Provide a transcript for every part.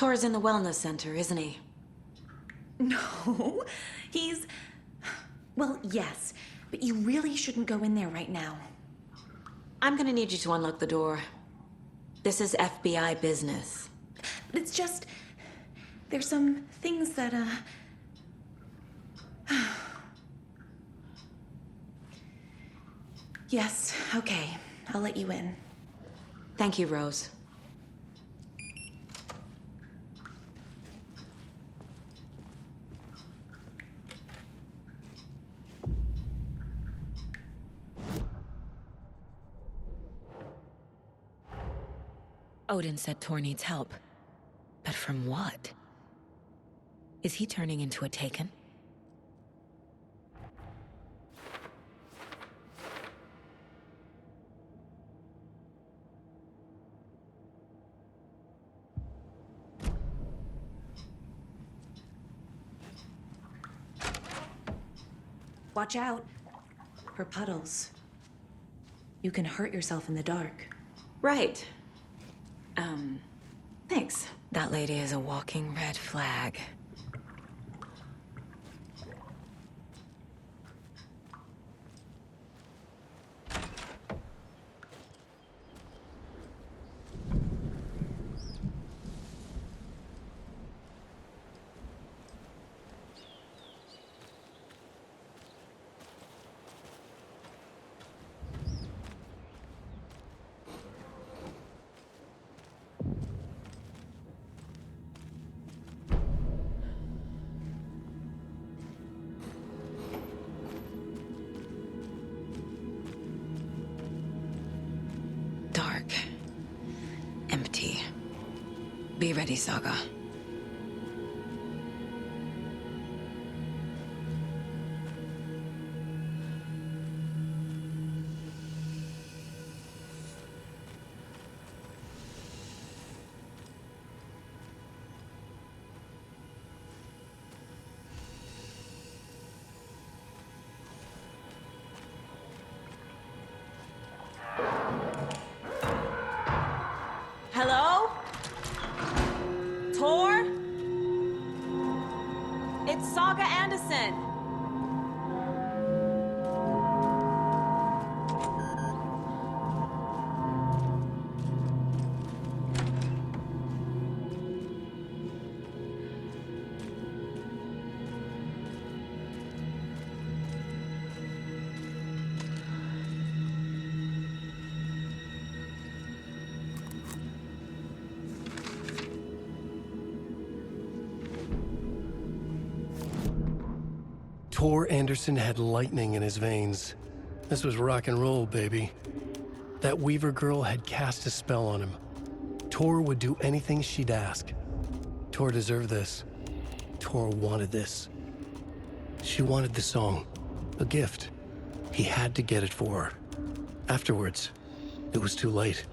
Tor's in the wellness center, isn't he? No, he's... Well, yes, but you really shouldn't go in there right now. I'm gonna need you to unlock the door. This is FBI business. It's just... There's some things that, Yes, okay. I'll let you in. Thank you, Rose. Odin said Tor needs help. But from what? Is he turning into a Taken? Watch out for puddles. You can hurt yourself in the dark. Right. Thanks. That lady is a walking red flag. Dark. Empty. Be ready, Saga. Hello? Tor? It's Saga Anderson. Tor Anderson had lightning in his veins. This was rock and roll, baby. That Weaver girl had cast a spell on him. Tor would do anything she'd ask. Tor deserved this. Tor wanted this. She wanted the song, a gift. He had to get it for her. Afterwards, it was too late.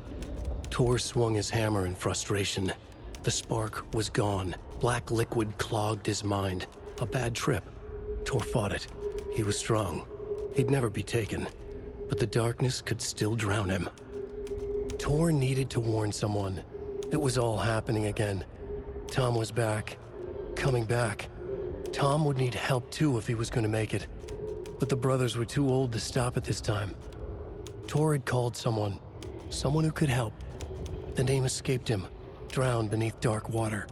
Tor swung his hammer in frustration. The spark was gone. Black liquid clogged his mind. A bad trip. Tor fought it. He was strong. He'd never be taken. But the darkness could still drown him. Tor needed to warn someone. It was all happening again. Tom was back. Coming back. Tom would need help too if he was going to make it. But the brothers were too old to stop it this time. Tor had called someone. Someone who could help. The name escaped him. Drowned beneath dark water.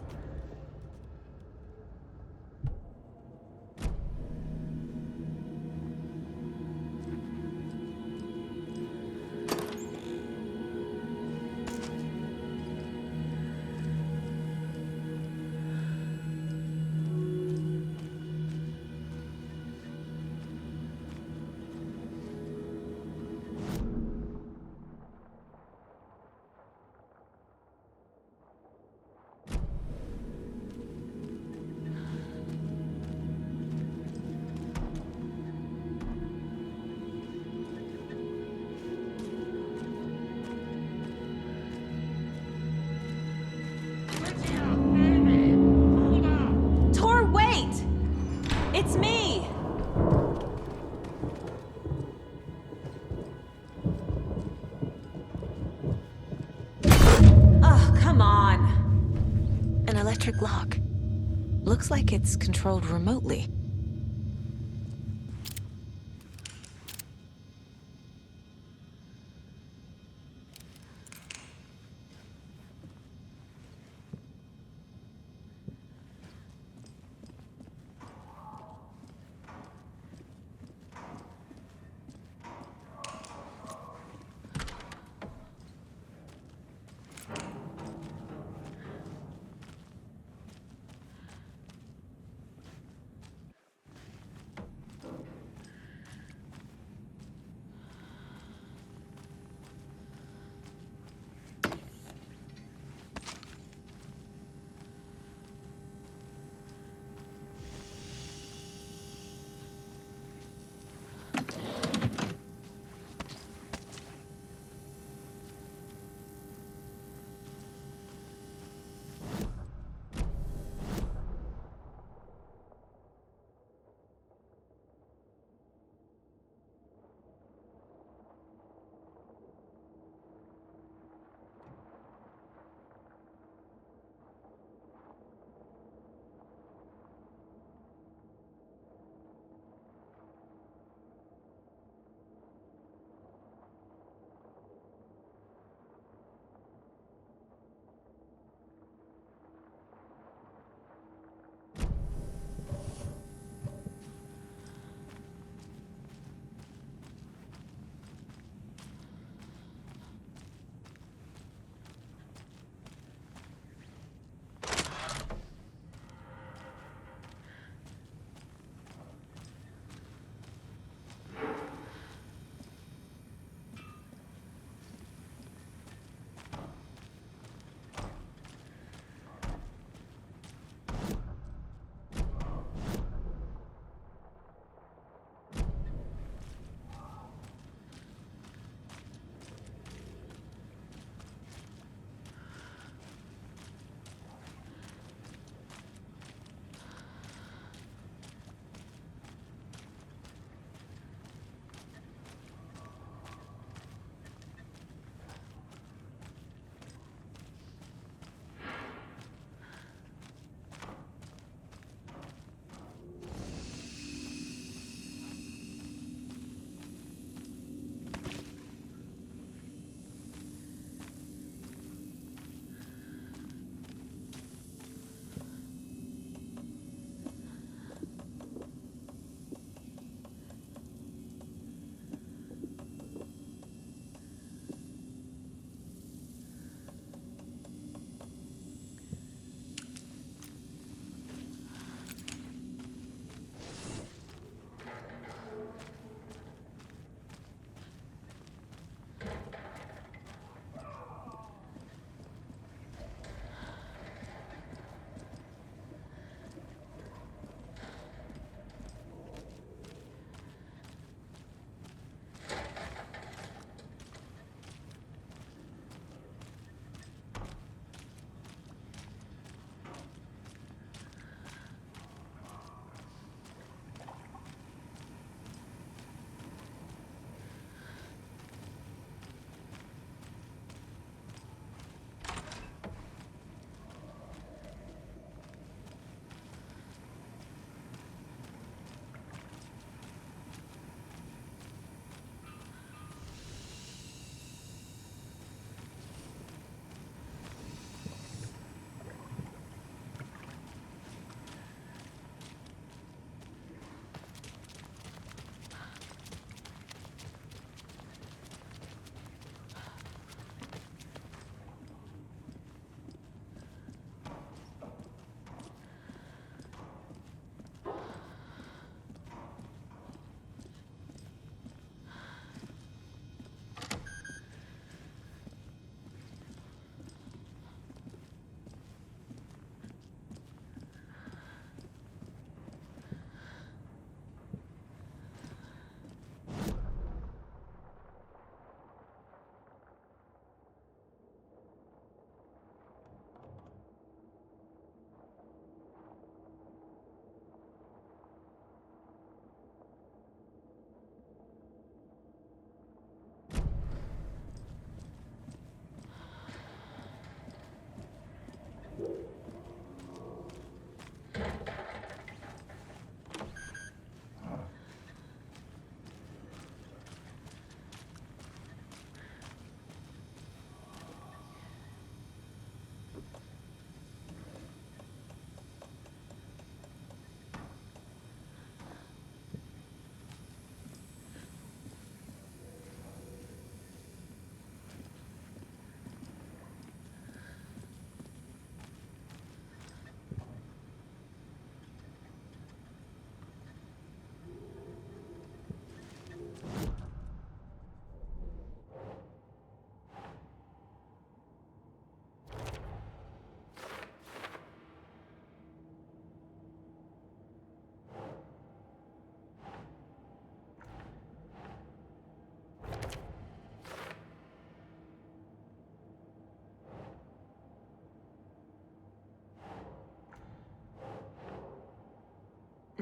electric lock. Looks like it's controlled remotely.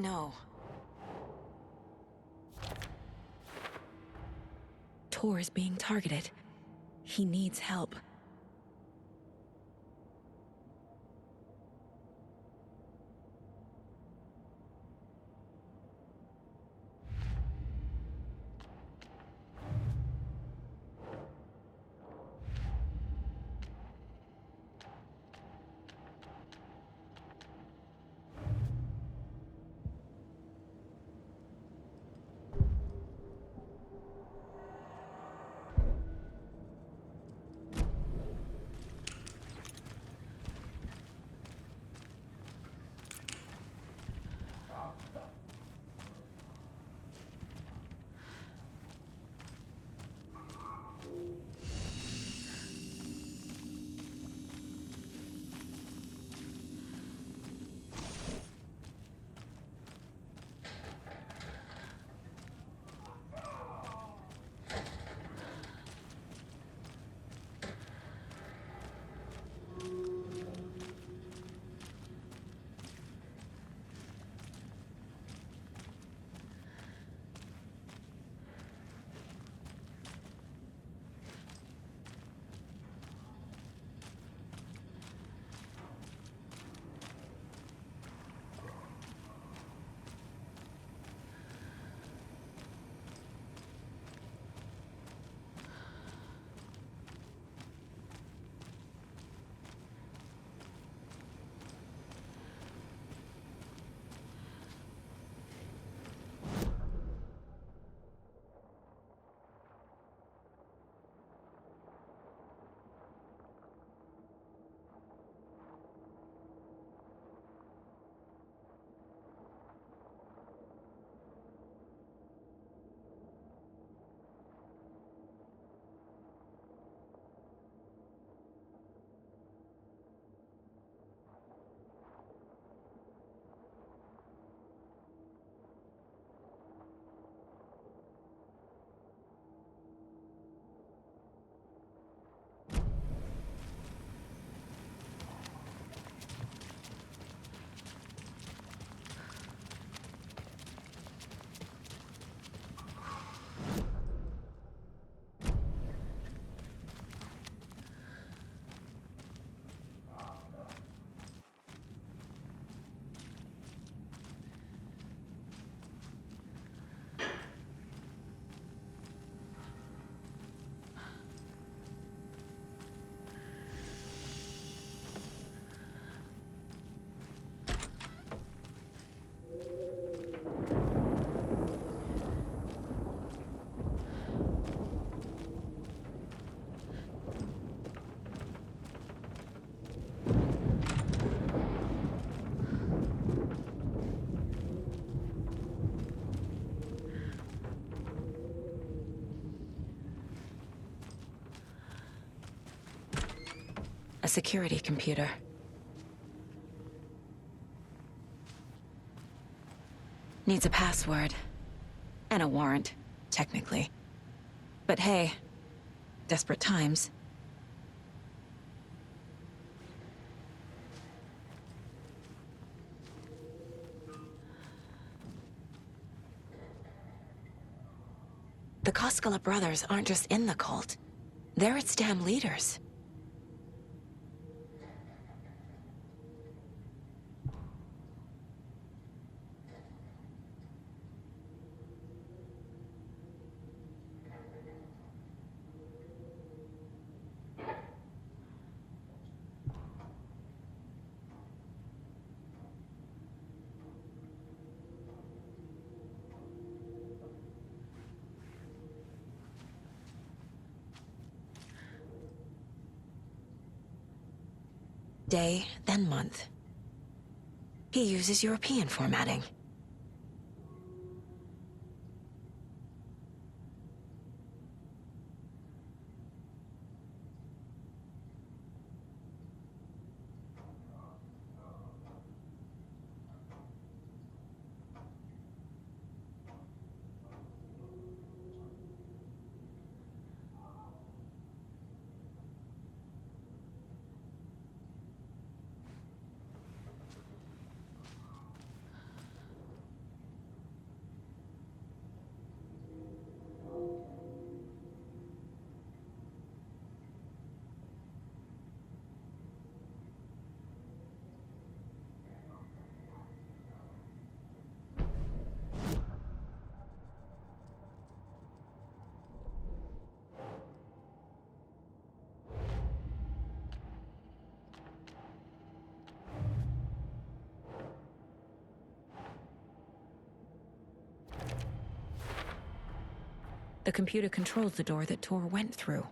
know. Tor is being targeted. He needs help. A security computer. Needs a password. And a warrant, technically. But hey, desperate times. The Koskela brothers aren't just in the cult. They're its damn leaders. Day, then month. He uses European formatting. The computer controls the door that Tor went through.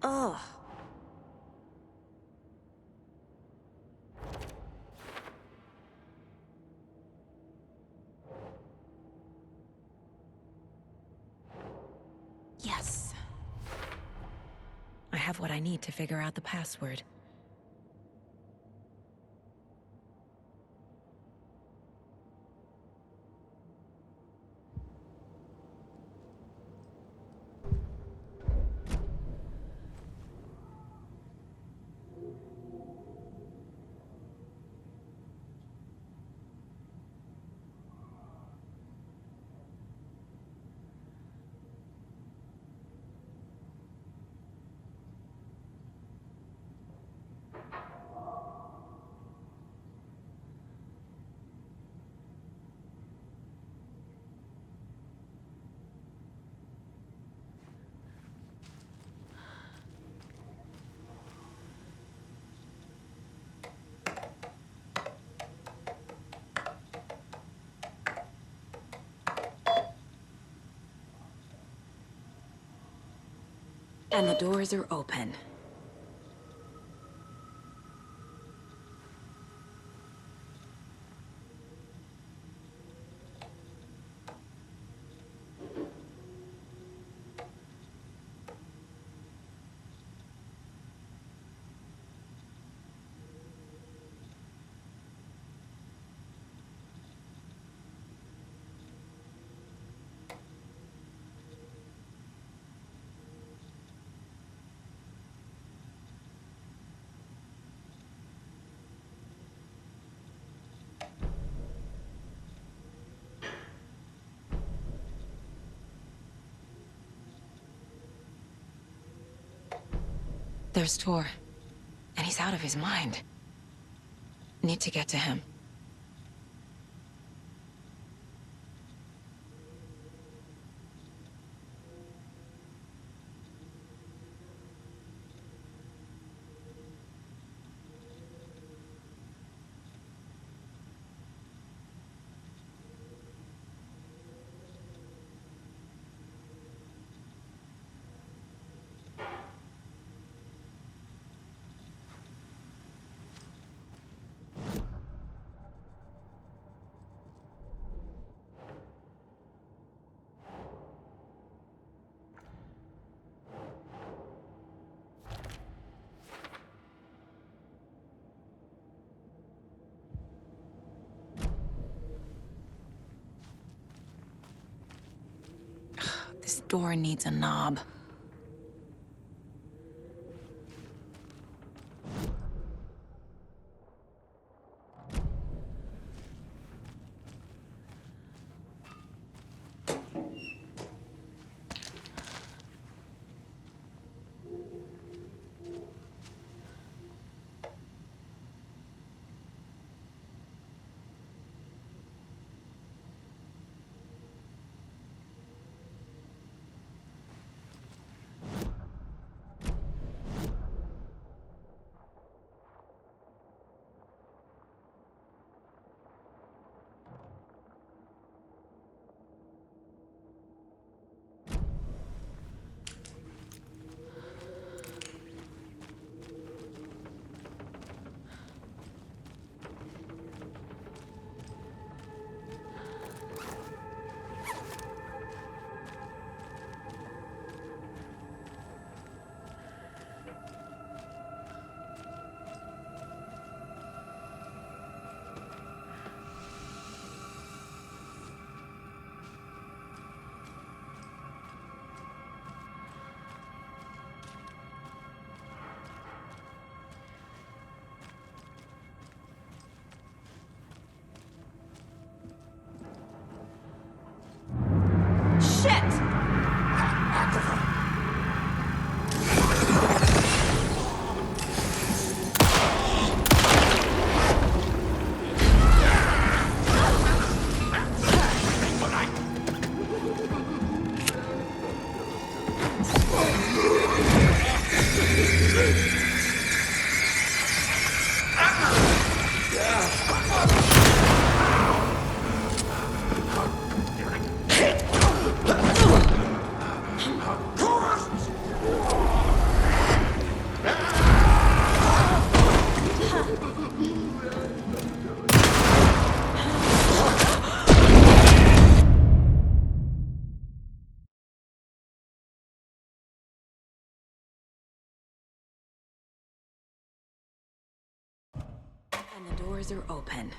Ugh. Yes. I have what I need to figure out the password. And the doors are open. There's Tor, and he's out of his mind. Need to get to him. This door needs a knob. doors are open.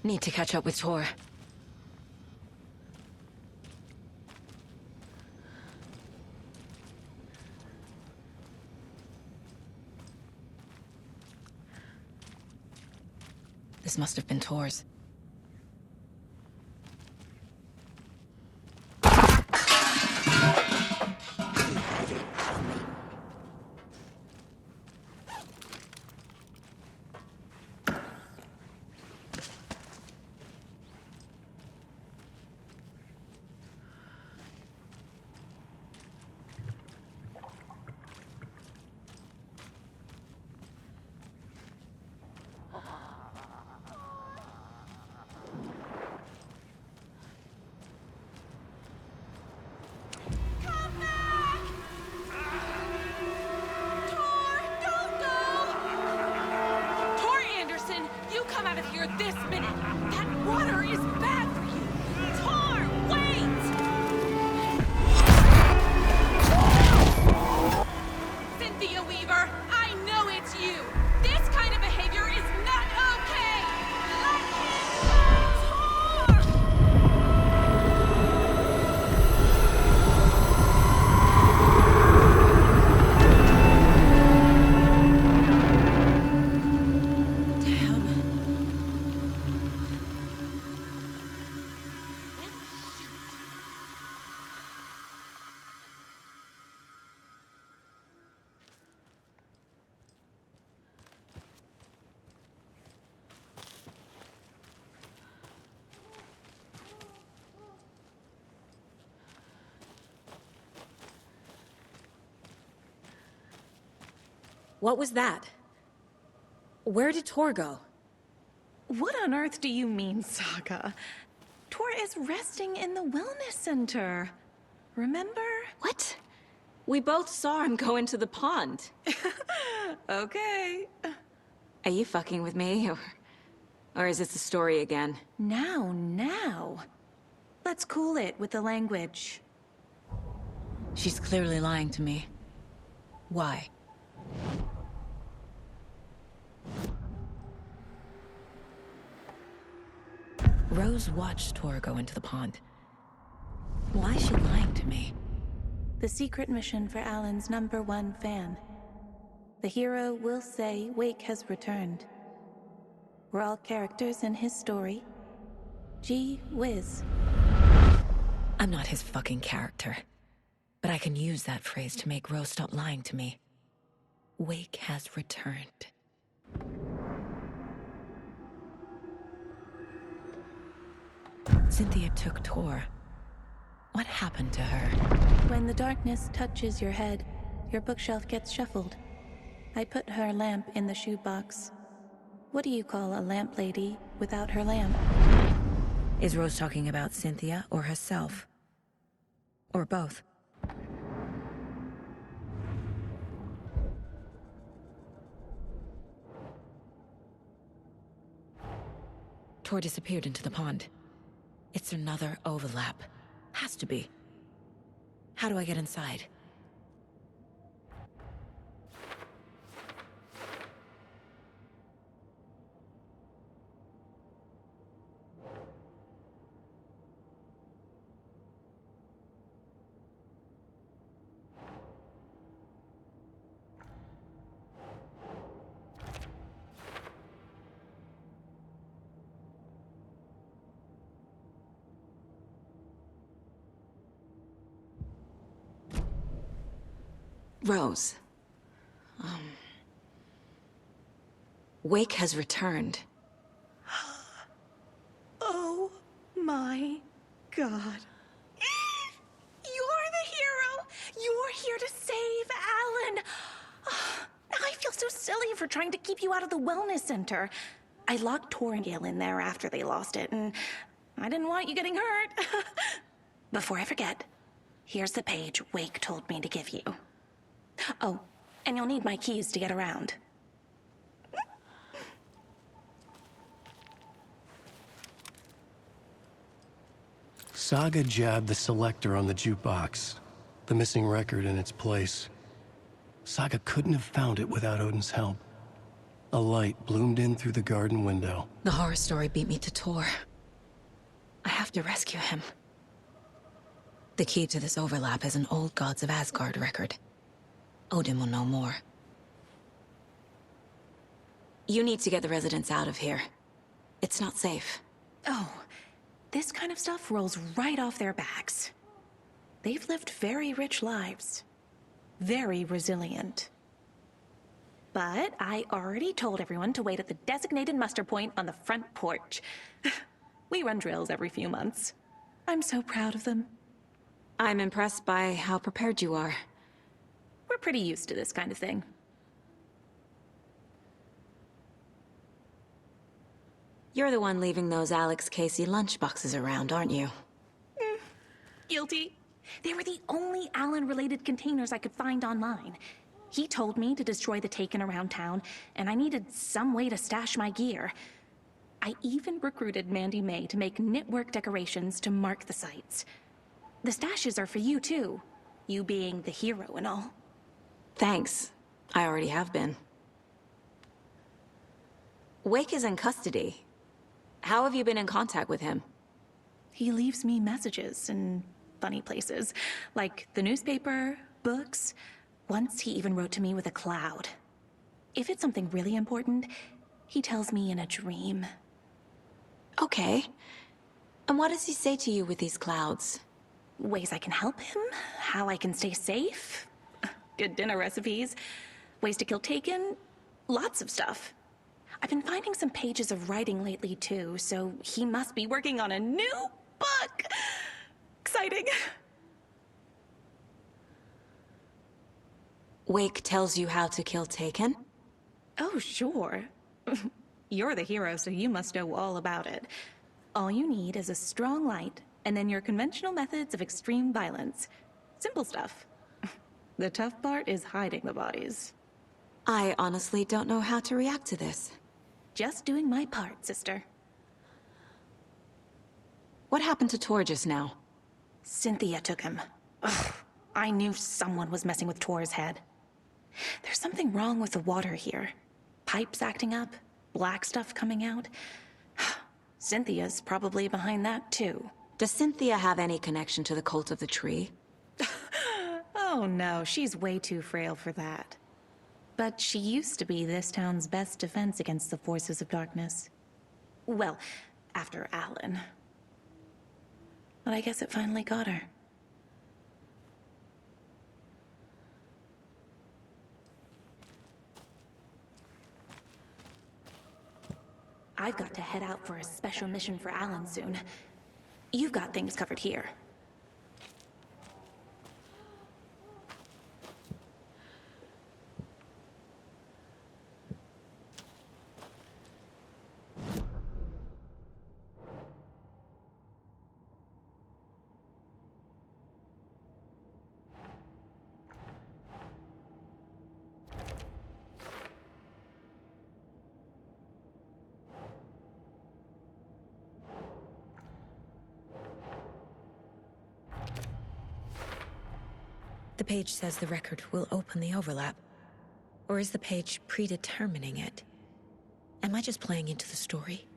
Need to catch up with Tor. This must have been Tor's. This minute! That water is bad for you! Tar, wait! Cynthia Weaver, I know it's you! This kind of behavior is not okay! Let him go, What was that? Where did Tor go? What on earth do you mean, Saga? Tor is resting in the wellness center. Remember? What? We both saw him go into the pond. Okay. Are you fucking with me, or is this the story again? Now. Let's cool it with the language. She's clearly lying to me. Why? Rose watched Tor go into the pond. Why is she lying to me? The secret mission for Alan's #1 fan. The hero will say Wake has returned. We're all characters in his story. Gee whiz. I'm not his fucking character. But I can use that phrase to make Rose stop lying to me. Wake has returned. Cynthia took Tor. What happened to her? When the darkness touches your head, your bookshelf gets shuffled. I put her lamp in the shoebox. What do you call a lamp lady without her lamp? Is Rose talking about Cynthia or herself? Or both? Tor disappeared into the pond. It's another overlap. Has to be. How do I get inside? Rose. Wake has returned. Oh my God. You're the hero! You're here to save Alan! I feel so silly for trying to keep you out of the wellness center. I locked Tor and Gale in there after they lost it, and I didn't want you getting hurt. Before I forget, here's the page Wake told me to give you. Oh, and you'll need my keys to get around. Saga jabbed the selector on the jukebox, the missing record in its place. Saga couldn't have found it without Odin's help. A light bloomed in through the garden window. The horror story beat me to Tor. I have to rescue him. The key to this overlap is an old Gods of Asgard record. Odin will know more. You need to get the residents out of here. It's not safe. Oh, this kind of stuff rolls right off their backs. They've lived very rich lives. Very resilient. But I already told everyone to wait at the designated muster point on the front porch. We run drills every few months. I'm so proud of them. I'm impressed by how prepared you are. We're pretty used to this kind of thing. You're the one leaving those Alex Casey lunchboxes around, aren't you? Guilty. They were the only Alan-related containers I could find online. He told me to destroy the Taken around town, and I needed some way to stash my gear. I even recruited Mandy May to make knitwork decorations to mark the sites. The stashes are for you, too. You being the hero and all. Thanks. I already have been. Wake is in custody. How have you been in contact with him? He leaves me messages in funny places, like the newspaper, books. Once he even wrote to me with a cloud. If it's something really important, he tells me in a dream. Okay. And what does he say to you with these clouds? Ways I can help him, how I can stay safe, good dinner recipes, ways to kill Taken, lots of stuff. I've been finding some pages of writing lately too, so he must be working on a new book. Exciting. Wake tells you how to kill Taken? Oh, sure. You're the hero, so you must know all about it. All you need is a strong light, and then your conventional methods of extreme violence. Simple stuff. The tough part is hiding the bodies. I honestly don't know how to react to this. Just doing my part, sister. What happened to Tor just now? Cynthia took him. Ugh, I knew someone was messing with Tor's head. There's something wrong with the water here. Pipes acting up, black stuff coming out. Cynthia's probably behind that, too. Does Cynthia have any connection to the cult of the tree? Oh no, she's way too frail for that. But she used to be this town's best defense against the forces of darkness. Well, after Alan. But I guess it finally got her. I've got to head out for a special mission for Alan soon. You've got things covered here. The page says the record will open the overlap. Or is the page predetermining it? Am I just playing into the story?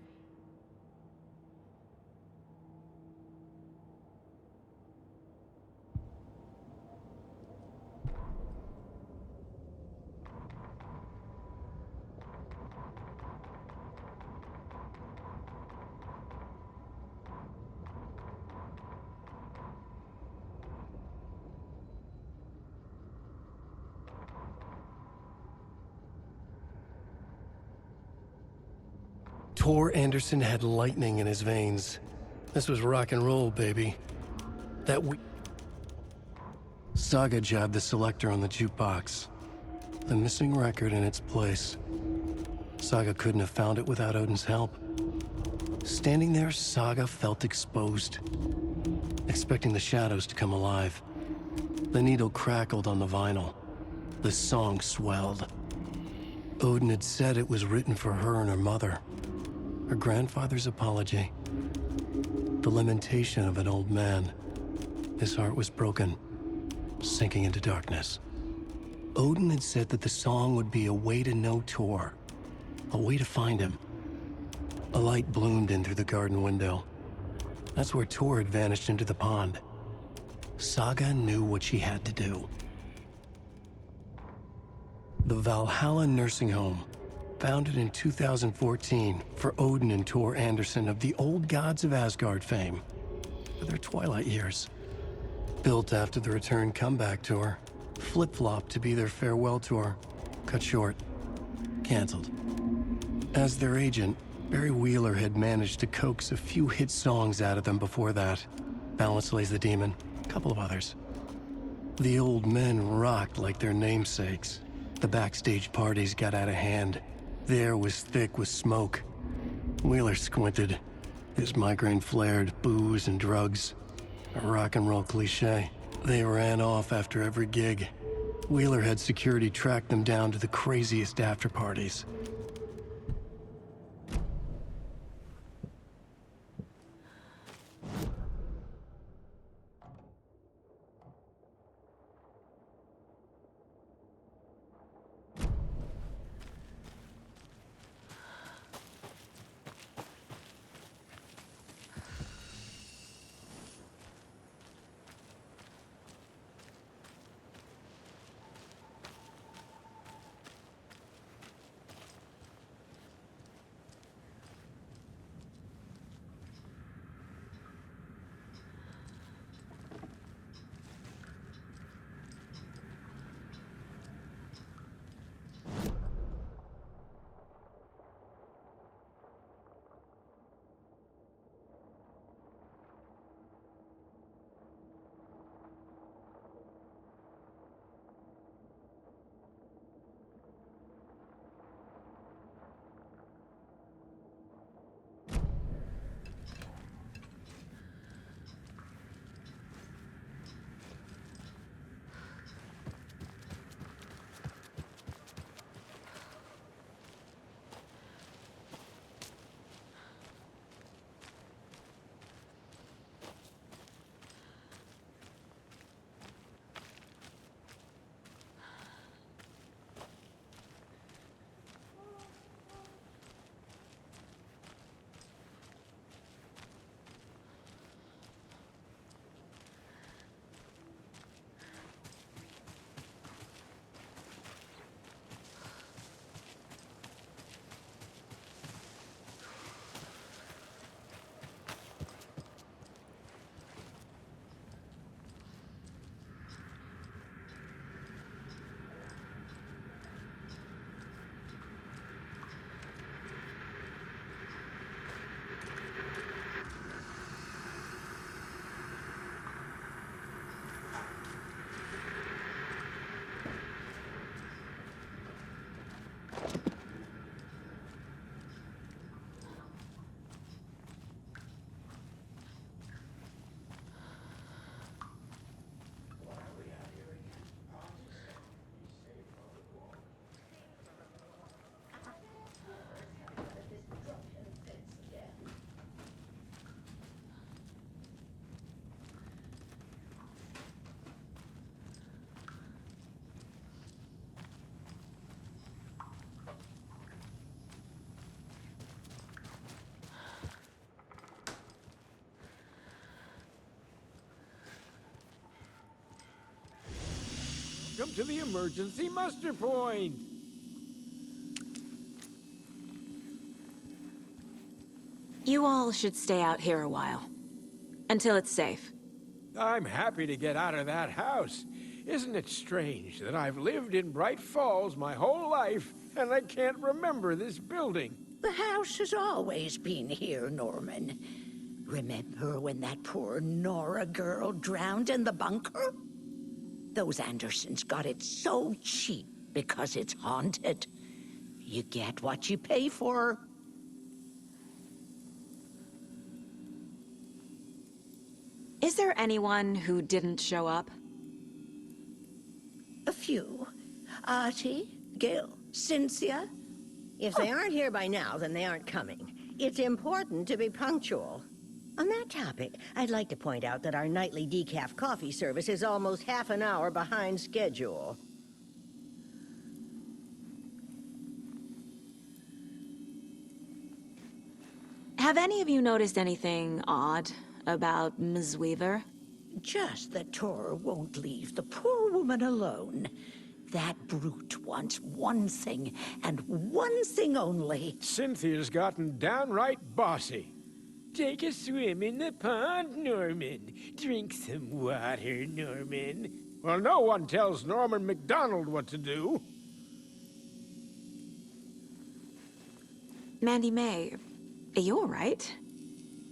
Tor Anderson had lightning in his veins. This was rock and roll, baby. Saga jabbed the selector on the jukebox. The missing record in its place. Saga couldn't have found it without Odin's help. Standing there, Saga felt exposed, expecting the shadows to come alive. The needle crackled on the vinyl. The song swelled. Odin had said it was written for her and her mother. Her grandfather's apology. The lamentation of an old man. His heart was broken, sinking into darkness. Odin had said that the song would be a way to know Tor, a way to find him. A light bloomed in through the garden window. That's where Tor had vanished into the pond. Saga knew what she had to do. The Valhalla Nursing Home, founded in 2014 for Odin and Tor Anderson of the old gods of Asgard fame, for their twilight years. Built after the return comeback tour, flip-flopped to be their farewell tour, cut short, canceled. As their agent, Barry Wheeler had managed to coax a few hit songs out of them before that. Balance Lays the Demon, a couple of others. The old men rocked like their namesakes. The backstage parties got out of hand. The air was thick with smoke. Wheeler squinted. His migraine flared, booze and drugs. A rock and roll cliche. They ran off after every gig. Wheeler had security track them down to the craziest after parties. to the emergency muster point. You all should stay out here a while. Until it's safe. I'm happy to get out of that house. Isn't it strange that I've lived in Bright Falls my whole life, and I can't remember this building? The house has always been here, Norman. Remember when that poor Nora girl drowned in the bunker? Those Andersons got it so cheap because it's haunted. You get what you pay for. Is there anyone who didn't show up? A few. Artie, Gil, Cynthia. If they aren't here by now, then they aren't coming. It's important to be punctual. On that topic, I'd like to point out that our nightly decaf coffee service is almost half an hour behind schedule. Have any of you noticed anything odd about Ms. Weaver? Just that Tor won't leave the poor woman alone. That brute wants one thing, and one thing only. Cynthia's gotten downright bossy. Take a swim in the pond, Norman. Drink some water, Norman. Well, no one tells Norman MacDonald what to do. Mandy May, are you all right?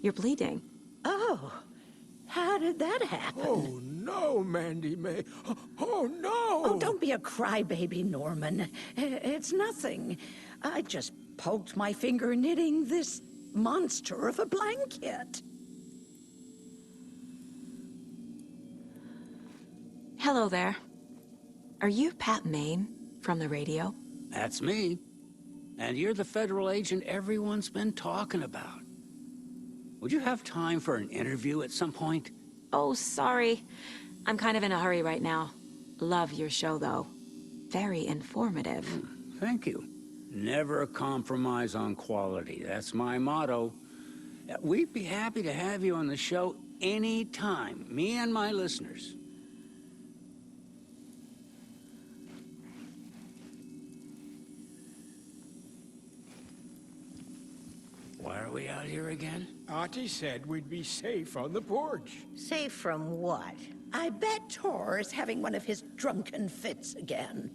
You're bleeding. Oh, how did that happen? Oh, no, Mandy May. Oh, no! Oh, don't be a crybaby, Norman. It's nothing. I just poked my finger knitting this monster of a blanket. Hello there. Are you Pat Maine from the radio? That's me. And you're the federal agent everyone's been talking about. Would you have time for an interview at some point? Oh, sorry. I'm kind of in a hurry right now. Love your show, though. Very informative. Thank you. Never compromise on quality. That's my motto. We'd be happy to have you on the show anytime, me and my listeners. Why are we out here again? Auntie said we'd be safe on the porch. Safe from what? I bet Tor is having one of his drunken fits again.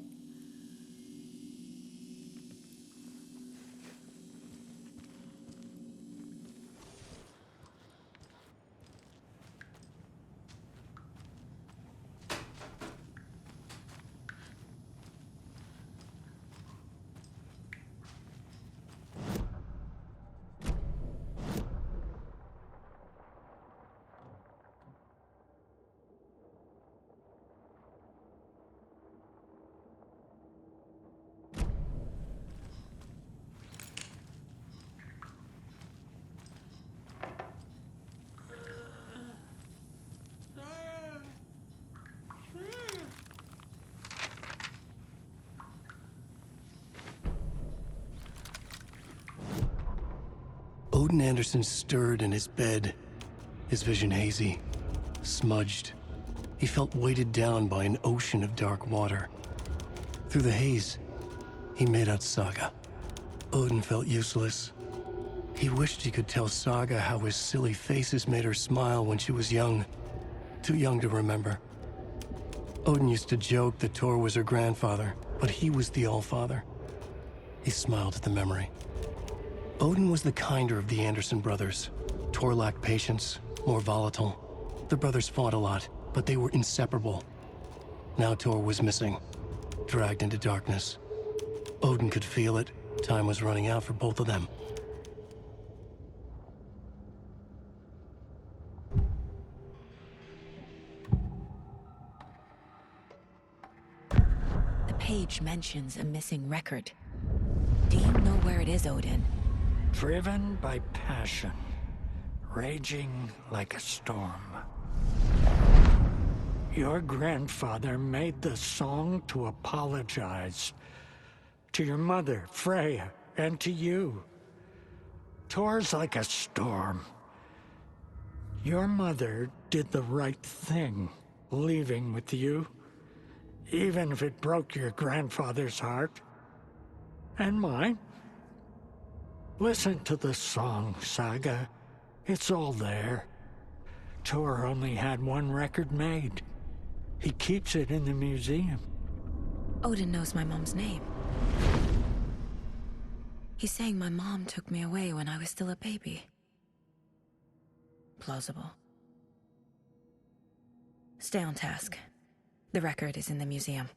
Odin Anderson stirred in his bed, his vision hazy, smudged. He felt weighted down by an ocean of dark water. Through the haze, he made out Saga. Odin felt useless. He wished he could tell Saga how his silly faces made her smile when she was young. Too young to remember. Odin used to joke that Tor was her grandfather, but he was the Allfather. He smiled at the memory. Odin was the kinder of the Anderson brothers. Tor lacked patience, more volatile. The brothers fought a lot, but they were inseparable. Now Tor was missing, dragged into darkness. Odin could feel it. Time was running out for both of them. The page mentions a missing record. Do you know where it is, Odin? Driven by passion, raging like a storm. Your grandfather made the song to apologize. To your mother, Freya, and to you. Tor's like a storm. Your mother did the right thing, leaving with you. even if it broke your grandfather's heart. And mine. Listen to the song, Saga. It's all there. Tor only had one record made. He keeps it in the museum. Odin knows my mom's name. He's saying my mom took me away when I was still a baby. Plausible. Stay on task. The record is in the museum.